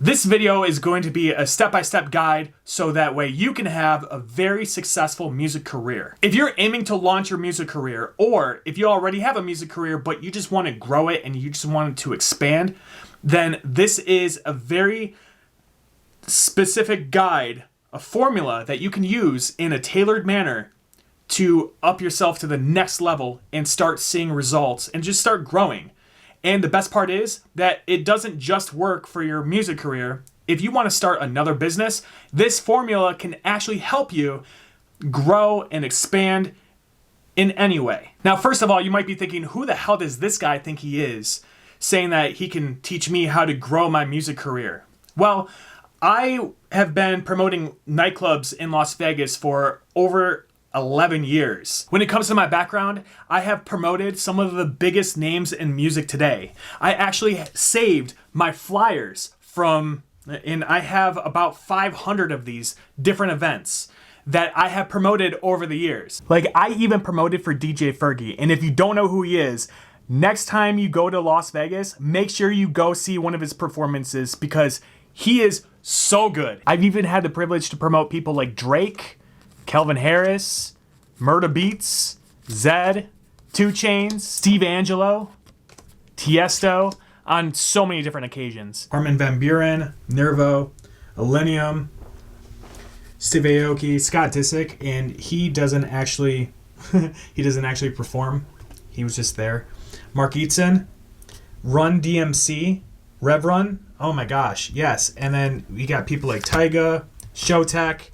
This video is going to be a step-by-step guide so that way you can have a very successful music career. If you're aiming to launch your music career, or if you already have a music career but you just want to grow it and you just want it to expand, then this is a very specific guide, a formula that you can use in a tailored manner to up yourself to the next level and start seeing results and just start growing. And the best part is that it doesn't just work for your music career. If you want to start another business, this formula can actually help you grow and expand in any way. Now, first of all, you might be thinking, who the hell does this guy think he is, saying that he can teach me how to grow my music career? Well, I have been promoting nightclubs in Las Vegas for over 11 years. When it comes to my background, I have promoted some of the biggest names in music today. I actually saved my flyers and I have about 500 of these different events that I have promoted over the years. Like, I even promoted for DJ Fergie, and if you don't know who he is, next time you go to Las Vegas, make sure you go see one of his performances because he is so good. I've even had the privilege to promote people like Drake, Calvin Harris, Murda Beats, Zed, 2 Chainz, Steve Angelo, Tiesto, on so many different occasions. Armin van Buuren, Nervo, Illenium, Steve Aoki, Scott Disick, and he doesn't actually perform. He was just there. Mark Eatson, Run DMC, Rev Run. Oh my gosh, yes. And then we got people like Tyga, Showtek,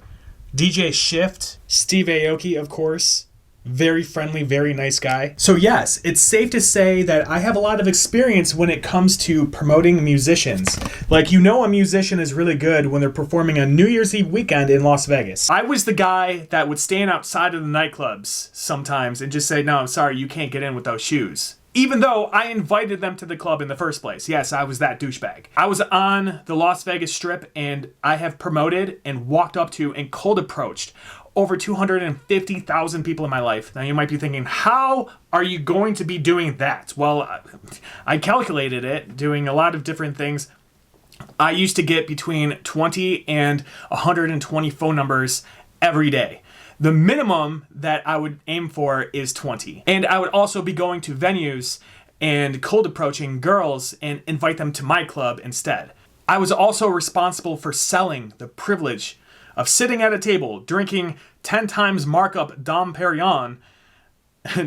DJ Shift, Steve Aoki, of course. Very friendly, very nice guy. So yes, it's safe to say that I have a lot of experience when it comes to promoting musicians. Like, you know, a musician is really good when they're performing a New Year's Eve weekend in Las Vegas. I was the guy that would stand outside of the nightclubs sometimes and just say, no, I'm sorry, you can't get in with those shoes. Even though I invited them to the club in the first place. Yes, I was that douchebag. I was on the Las Vegas Strip, and I have promoted and walked up to and cold approached over 250,000 people in my life. Now you might be thinking, how are you going to be doing that? Well, I calculated it, doing a lot of different things. I used to get between 20 and 120 phone numbers every day. The minimum that I would aim for is 20. And I would also be going to venues and cold approaching girls and invite them to my club instead. I was also responsible for selling the privilege of sitting at a table drinking 10 times markup Dom Perignon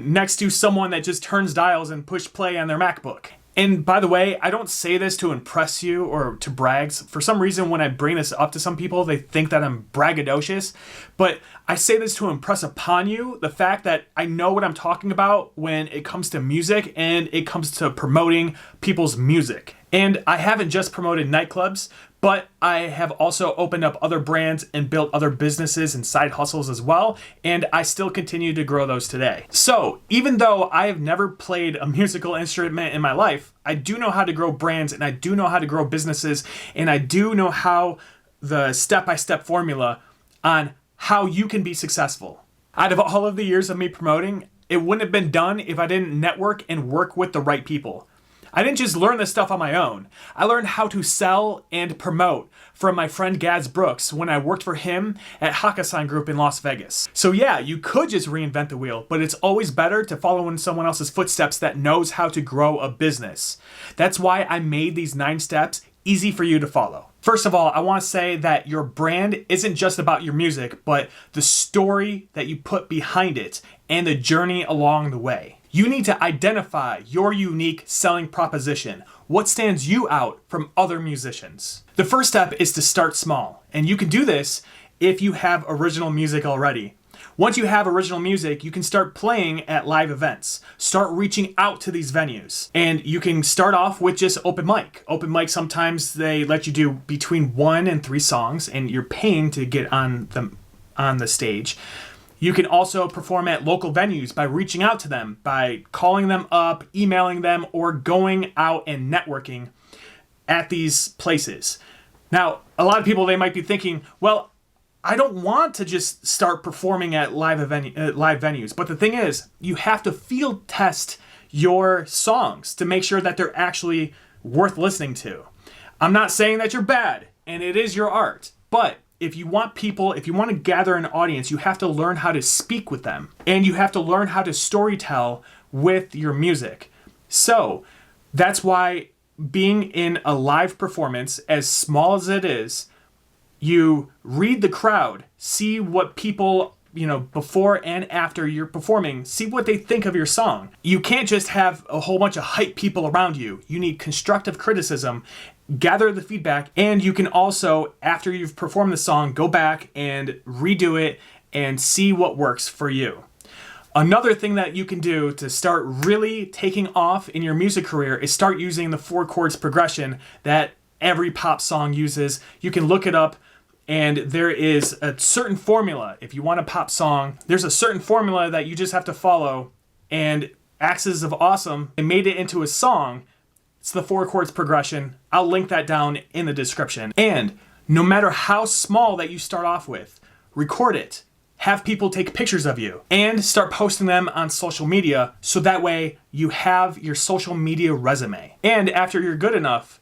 next to someone that just turns dials and push play on their MacBook. And by the way, I don't say this to impress you or to brag. For some reason, when I bring this up to some people, they think that I'm braggadocious. But I say this to impress upon you the fact that I know what I'm talking about when it comes to music and it comes to promoting people's music. And I haven't just promoted nightclubs, but I have also opened up other brands and built other businesses and side hustles as well, and I still continue to grow those today. So even though I have never played a musical instrument in my life, I do know how to grow brands, and I do know how to grow businesses, and I do know how the step-by-step formula on how you can be successful. Out of all of the years of me promoting, it wouldn't have been done if I didn't network and work with the right people. I didn't just learn this stuff on my own. I learned how to sell and promote from my friend Gaz Brooks when I worked for him at Hakkasan Group in Las Vegas. So yeah, you could just reinvent the wheel, but it's always better to follow in someone else's footsteps that knows how to grow a business. That's why I made these 9 steps easy for you to follow. First of all, I want to say that your brand isn't just about your music, but the story that you put behind it and the journey along the way. You need to identify your unique selling proposition. What stands you out from other musicians? The first step is to start small, and you can do this if you have original music already. Once you have original music, you can start playing at live events. Start reaching out to these venues. And you can start off with just open mic. Open mic, sometimes they let you do between 1 and 3 songs, and you're paying to get on the stage. You can also perform at local venues by reaching out to them, by calling them up, emailing them, or going out and networking at these places. Now, a lot of people, they might be thinking, well, I don't want to just start performing at live venues. But the thing is, you have to field test your songs to make sure that they're actually worth listening to. I'm not saying that you're bad, and it is your art, but if you want to gather an audience, you have to learn how to speak with them, and you have to learn how to storytell with your music. So that's why being in a live performance, as small as it is, you read the crowd, see what people, before and after you're performing, see what they think of your song. You can't just have a whole bunch of hype people around you. You need constructive criticism, gather the feedback, and you can also, after you've performed the song, go back and redo it and see what works for you. Another thing that you can do to start really taking off in your music career is start using the 4 chords progression that every pop song uses. You can look it up, and there is a certain formula. If you want a pop song, there's a certain formula that you just have to follow, and Axis of Awesome, they made it into a song. It's the 4 chords progression. I'll link that down in the description. And no matter how small that you start off with, record it. Have people take pictures of you and start posting them on social media, so that way you have your social media resume. And after you're good enough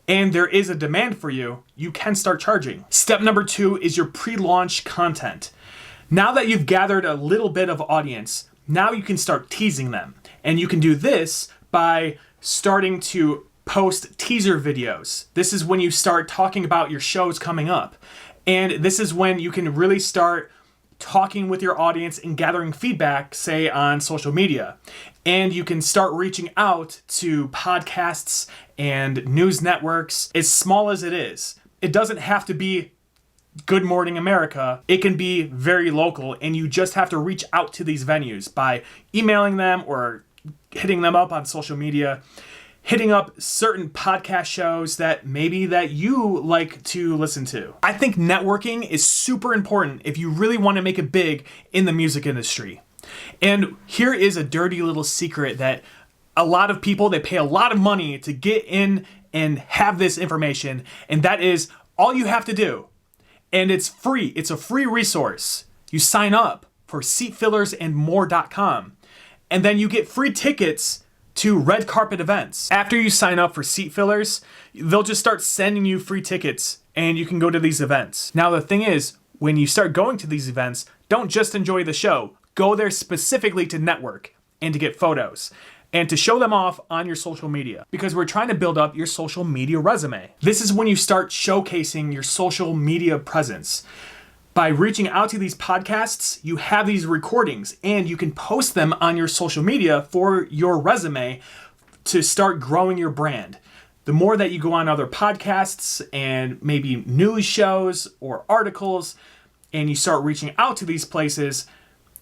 and there is a demand for you, you can start charging. Step number 2 is your pre-launch content. Now that you've gathered a little bit of audience, now you can start teasing them. And you can do this by starting to post teaser videos. This is when you start talking about your shows coming up. And this is when you can really start talking with your audience and gathering feedback, say on social media. And you can start reaching out to podcasts and news networks, as small as it is. It doesn't have to be Good Morning America. It can be very local, and you just have to reach out to these venues by emailing them or hitting them up on social media, hitting up certain podcast shows that you like to listen to. I think networking is super important if you really want to make it big in the music industry. And here is a dirty little secret that a lot of people, they pay a lot of money to get in and have this information, and that is all you have to do. And it's free. It's a free resource. You sign up for seatfillersandmore.com, and then you get free tickets to red carpet events. After you sign up for Seat Fillers, they'll just start sending you free tickets and you can go to these events. Now the thing is, when you start going to these events, don't just enjoy the show. Go there specifically to network and to get photos and to show them off on your social media, because we're trying to build up your social media resume. This is when you start showcasing your social media presence. By reaching out to these podcasts, you have these recordings and you can post them on your social media for your resume to start growing your brand. The more that you go on other podcasts and maybe news shows or articles, and you start reaching out to these places,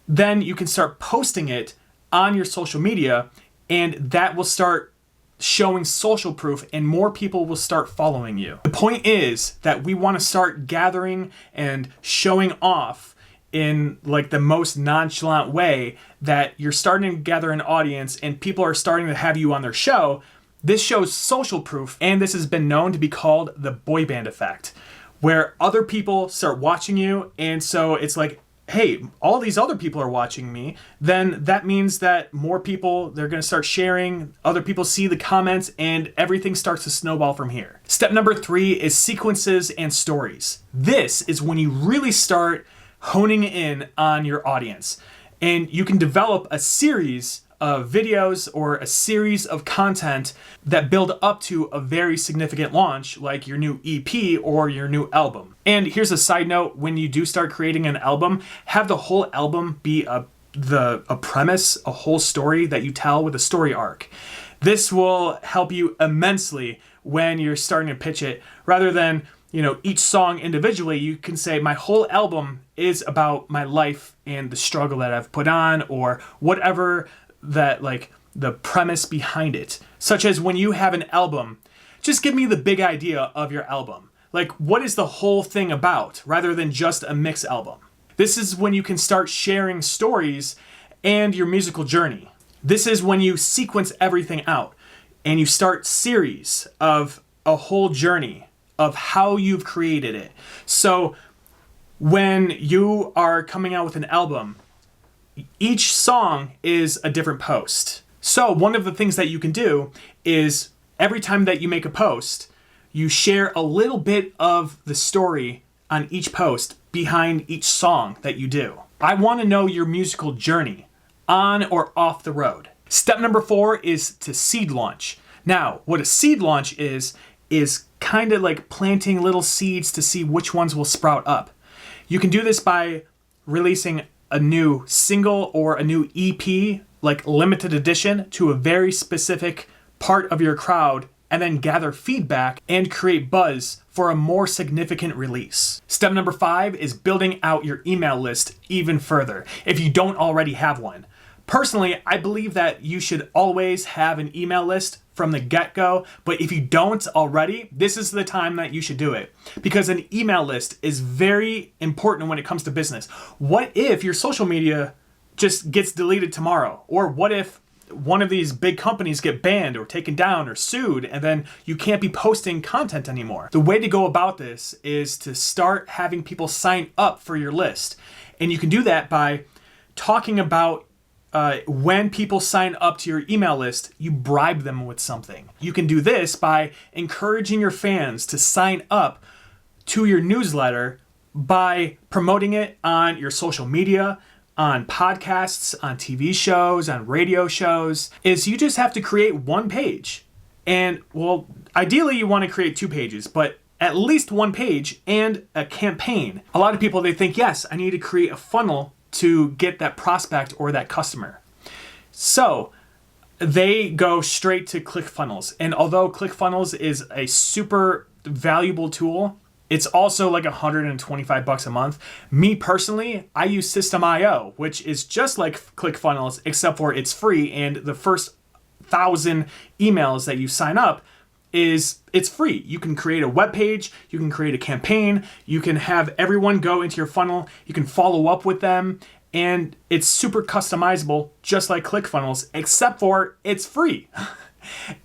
then you can start posting it on your social media, and that will start showing social proof, and more people will start following you. The point is that we want to start gathering and showing off in like the most nonchalant way, that you're starting to gather an audience and people are starting to have you on their show. This shows social proof, and this has been known to be called the boy band effect, where other people start watching you, and so it's like, hey, all these other people are watching me, then that means that more people, they're going to start sharing, other people see the comments, and everything starts to snowball from here. Step number 3 is sequences and stories. This is when you really start honing in on your audience, and you can develop a series of videos or a series of content that build up to a very significant launch, like your new EP or your new album. And here's a side note: when you do start creating an album, have the whole album be a premise, a whole story that you tell with a story arc. This will help you immensely when you're starting to pitch it, rather than each song individually. You can say, my whole album is about my life and the struggle that I've put on, or whatever that, like, the premise behind it. Such as when you have an album, just give me the big idea of your album. Like, what is the whole thing about, rather than just a mix album? This is when you can start sharing stories and your musical journey. This is when you sequence everything out and you start series of a whole journey of how you've created it. So when you are coming out with an album, each song is a different post. So one of the things that you can do is, every time that you make a post, you share a little bit of the story on each post behind each song that you do. I want to know your musical journey, on or off the road. Step number 4 is to seed launch. Now, what a seed launch is kind of like planting little seeds to see which ones will sprout up. You can do this by releasing a new single or a new EP, like limited edition, to a very specific part of your crowd, and then gather feedback and create buzz for a more significant release. Step number 5 is building out your email list even further, if you don't already have one. Personally, I believe that you should always have an email list from the get-go, but if you don't already, this is the time that you should do it, because an email list is very important when it comes to business. What if your social media just gets deleted tomorrow? Or what if one of these big companies get banned or taken down or sued, and then you can't be posting content anymore? The way to go about this is to start having people sign up for your list. And you can do that by talking about when people sign up to your email list, you bribe them with something. You can do this by encouraging your fans to sign up to your newsletter by promoting it on your social media, on podcasts, on TV shows, on radio shows. Is you just have to create one page. And well, ideally you want to create 2 pages, but at least 1 page and a campaign. A lot of people, they think, yes, I need to create a funnel to get that prospect or that customer. So they go straight to ClickFunnels. And although ClickFunnels is a super valuable tool, it's also like $125 a month. Me personally, I use System.io, which is just like ClickFunnels, except for it's free. And the first 1,000 emails that you sign up it's free. You can create a web page, you can create a campaign, you can have everyone go into your funnel, you can follow up with them, and it's super customizable, just like ClickFunnels, except for it's free.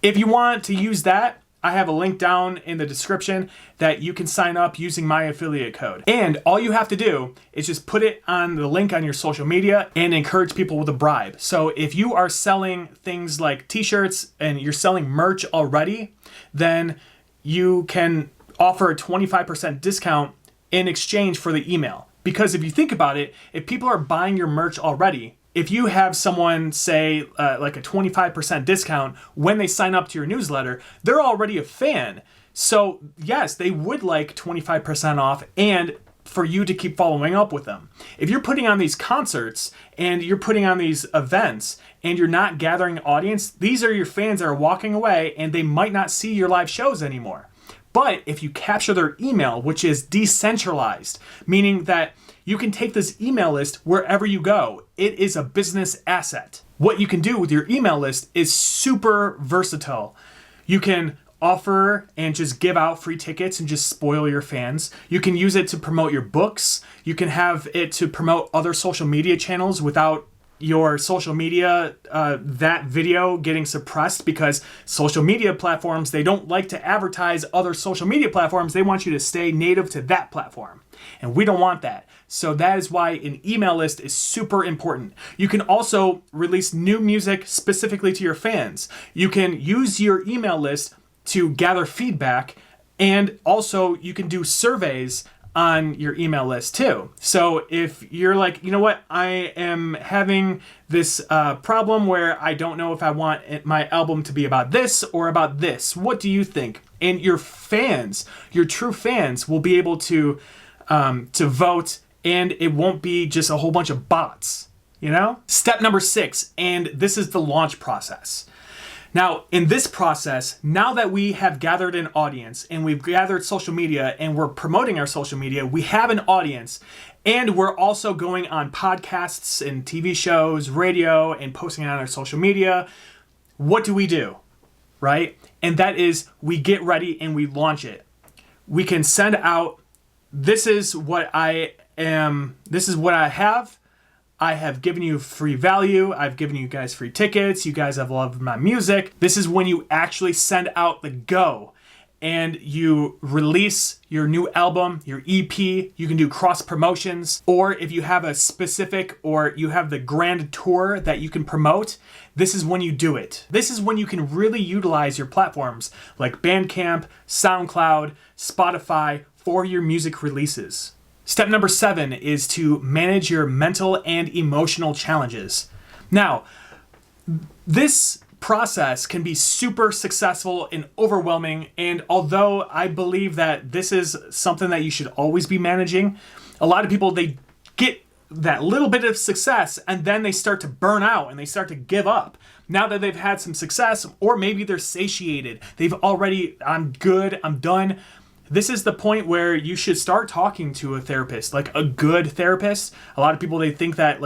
If you want to use that, I have a link down in the description that you can sign up using my affiliate code. And all you have to do is just put it on the link on your social media and encourage people with a bribe. So if you are selling things like t-shirts and you're selling merch already, then you can offer a 25% discount in exchange for the email. Because if you think about it, if people are buying your merch already, if you have someone say like a 25% discount when they sign up to your newsletter, they're already a fan. So yes, they would like 25% off and for you to keep following up with them. If you're putting on these concerts and you're putting on these events and you're not gathering an audience, these are your fans that are walking away and they might not see your live shows anymore. But if you capture their email, which is decentralized, meaning that you can take this email list wherever you go. It is a business asset. What you can do with your email list is super versatile. You can offer and just give out free tickets and just spoil your fans. You can use it to promote your books. You can have it to promote other social media channels without your social media, that video getting suppressed, because social media platforms, they don't like to advertise other social media platforms. They want you to stay native to that platform. And we don't want that. So that is why an email list is super important. You can also release new music specifically to your fans. You can use your email list to gather feedback, and also you can do surveys on your email list too. So if you're like, you know what, I am having this problem where I don't know if I want my album to be about this or about this. What do you think? And your fans, your true fans, will be able to vote, and it won't be just a whole bunch of bots, you know? Step number 6, and this is the launch process. Now, in this process, now that we have gathered an audience and we've gathered social media and we're promoting our social media, we have an audience, and we're also going on podcasts and TV shows, radio, and posting it on our social media. What do? Right? And that is, we get ready and we launch it. We can send out, this is what I have. I have given you free value. I've given you guys free tickets. You guys have loved my music. This is when you actually send out the go. and you release your new album, your EP, you can do cross promotions, or if you have a specific or you have the grand tour that you can promote, this is when you do it. This is when you can really utilize your platforms like Bandcamp, SoundCloud, Spotify for your music releases. Step number 7 is to manage your mental and emotional challenges. Now, this process can be super successful and overwhelming, and although I believe that this is something that you should always be managing, a lot of people, they get that little bit of success and then they start to burn out and they start to give up. Now that they've had some success, or maybe they're satiated, they've already, I'm good, I'm done. This is the point where you should start talking to a therapist, like a good therapist. A lot of people, they think that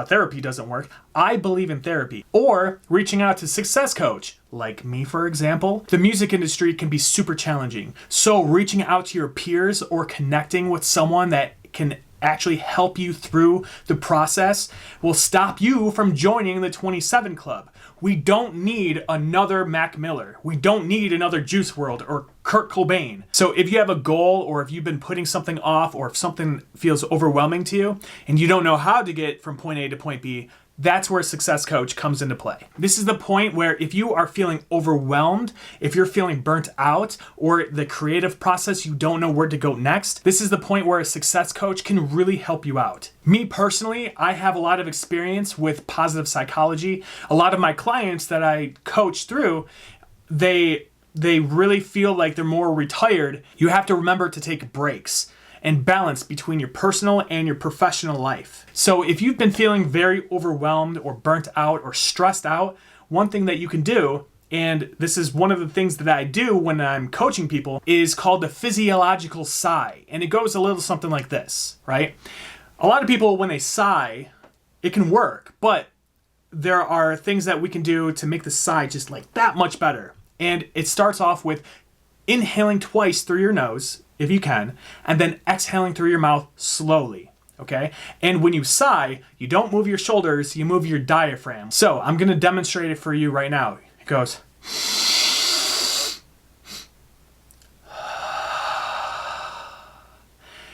therapy doesn't work. I believe in therapy. Or reaching out to a success coach, like me, for example. The music industry can be super challenging. So reaching out to your peers or connecting with someone that can actually help you through the process will stop you from joining the 27 Club. We don't need another Mac Miller. We don't need another Juice WRLD or Kurt Cobain. So if you have a goal, or if you've been putting something off, or if something feels overwhelming to you and you don't know how to get from point A to point B, that's where a success coach comes into play. This is the point where if you are feeling overwhelmed, if you're feeling burnt out, or the creative process, you don't know where to go next, this is the point where a success coach can really help you out. Me personally, I have a lot of experience with positive psychology. A lot of my clients that I coach through, they really feel like they're more retired. You have to remember to take breaks and balance between your personal and your professional life. So if you've been feeling very overwhelmed or burnt out or stressed out, one thing that you can do, and this is one of the things that I do when I'm coaching people, is called the physiological sigh. And it goes a little something like this, right? A lot of people, when they sigh, it can work, but there are things that we can do to make the sigh just like that much better. And it starts off with inhaling twice through your nose, if you can, and then exhaling through your mouth slowly, okay? And when you sigh, you don't move your shoulders, you move your diaphragm. So I'm gonna demonstrate it for you right now. It goes.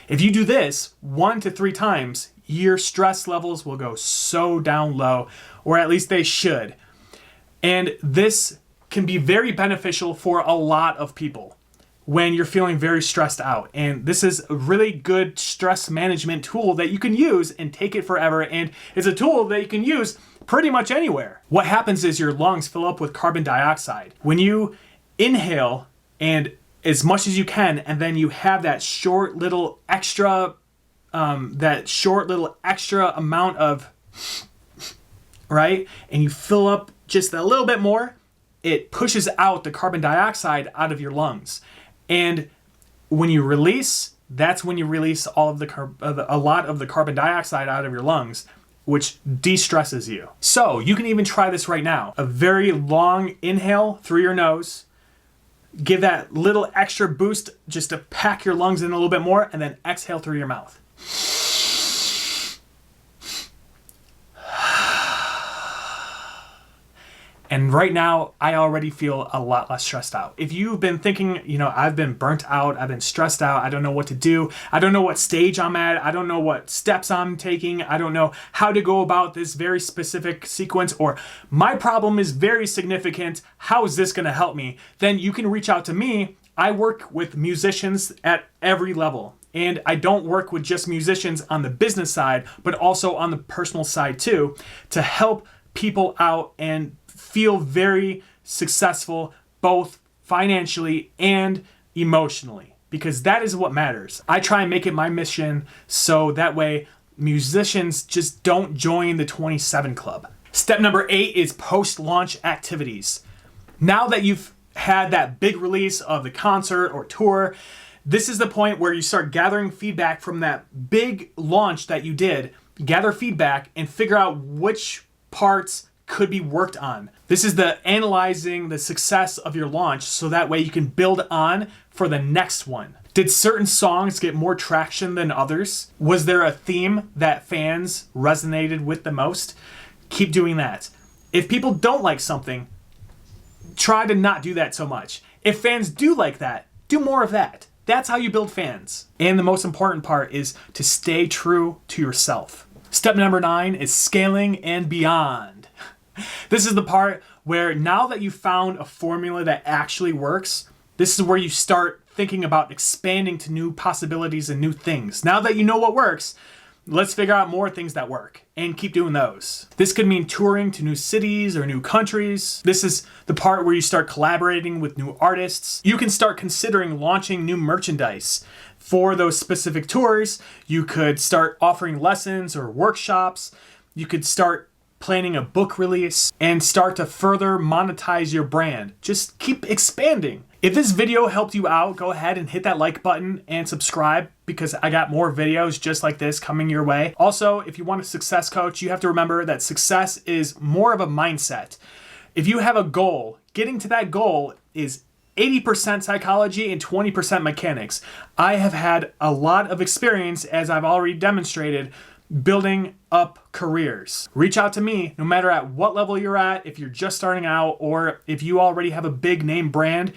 If you do this 1 to 3 times, your stress levels will go so down low, or at least they should. And this can be very beneficial for a lot of people when you're feeling very stressed out. And this is a really good stress management tool that you can use and take it forever. And it's a tool that you can use pretty much anywhere. What happens is your lungs fill up with carbon dioxide. When you inhale, and as much as you can, and then you have that short little extra amount of, right? And you fill up just a little bit more, it pushes out the carbon dioxide out of your lungs. And when you release, that's when you release all of a lot of the carbon dioxide out of your lungs, which de-stresses you. So you can even try this right now. A very long inhale through your nose, give that little extra boost just to pack your lungs in a little bit more, and then exhale through your mouth. And right now, I already feel a lot less stressed out. If you've been thinking, I've been burnt out, I've been stressed out, I don't know what to do, I don't know what stage I'm at, I don't know what steps I'm taking, I don't know how to go about this very specific sequence, or my problem is very significant, how is this gonna help me? Then you can reach out to me. I work with musicians at every level. And I don't work with just musicians on the business side, but also on the personal side too, to help people out and feel very successful, both financially and emotionally, because that is what matters. I try and make it my mission so that way musicians just don't join the 27 Club. Step number 8 is post-launch activities. Now that you've had that big release of the concert or tour, this is the point where you start gathering feedback from that big launch that you did. Gather feedback and figure out which parts could be worked on. This is the analyzing the success of your launch so that way you can build on for the next one. Did certain songs get more traction than others? Was there a theme that fans resonated with the most? Keep doing that. If people don't like something, try to not do that so much. If fans do like that, do more of that. That's how you build fans. And the most important part is to stay true to yourself. Step number 9 is scaling and beyond. This is the part where now that you've found a formula that actually works, this is where you start thinking about expanding to new possibilities and new things. Now that you know what works, let's figure out more things that work and keep doing those. This could mean touring to new cities or new countries. This is the part where you start collaborating with new artists. You can start considering launching new merchandise for those specific tours. You could start offering lessons or workshops. You could start planning a book release and start to further monetize your brand. Just keep expanding. If this video helped you out, go ahead and hit that like button and subscribe because I got more videos just like this coming your way. Also, if you want a success coach, you have to remember that success is more of a mindset. If you have a goal, getting to that goal is 80% psychology and 20% mechanics. I have had a lot of experience, as I've already demonstrated, building up careers. Reach out to me no matter at what level you're at, if you're just starting out or if you already have a big name brand.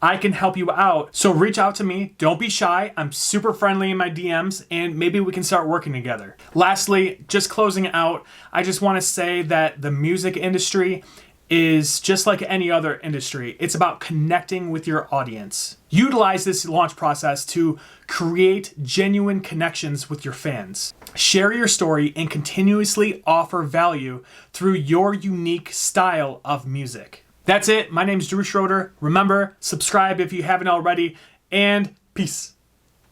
I can help you out. So reach out to me. Don't be shy. I'm super friendly in my DMs and maybe we can start working together. Lastly, just closing out, I just want to say that the music industry is just like any other industry. It's about connecting with your audience. Utilize this launch process to create genuine connections with your fans. Share your story and continuously offer value through your unique style of music. That's it. My name's Schroeder. Remember, subscribe if you haven't already, and peace.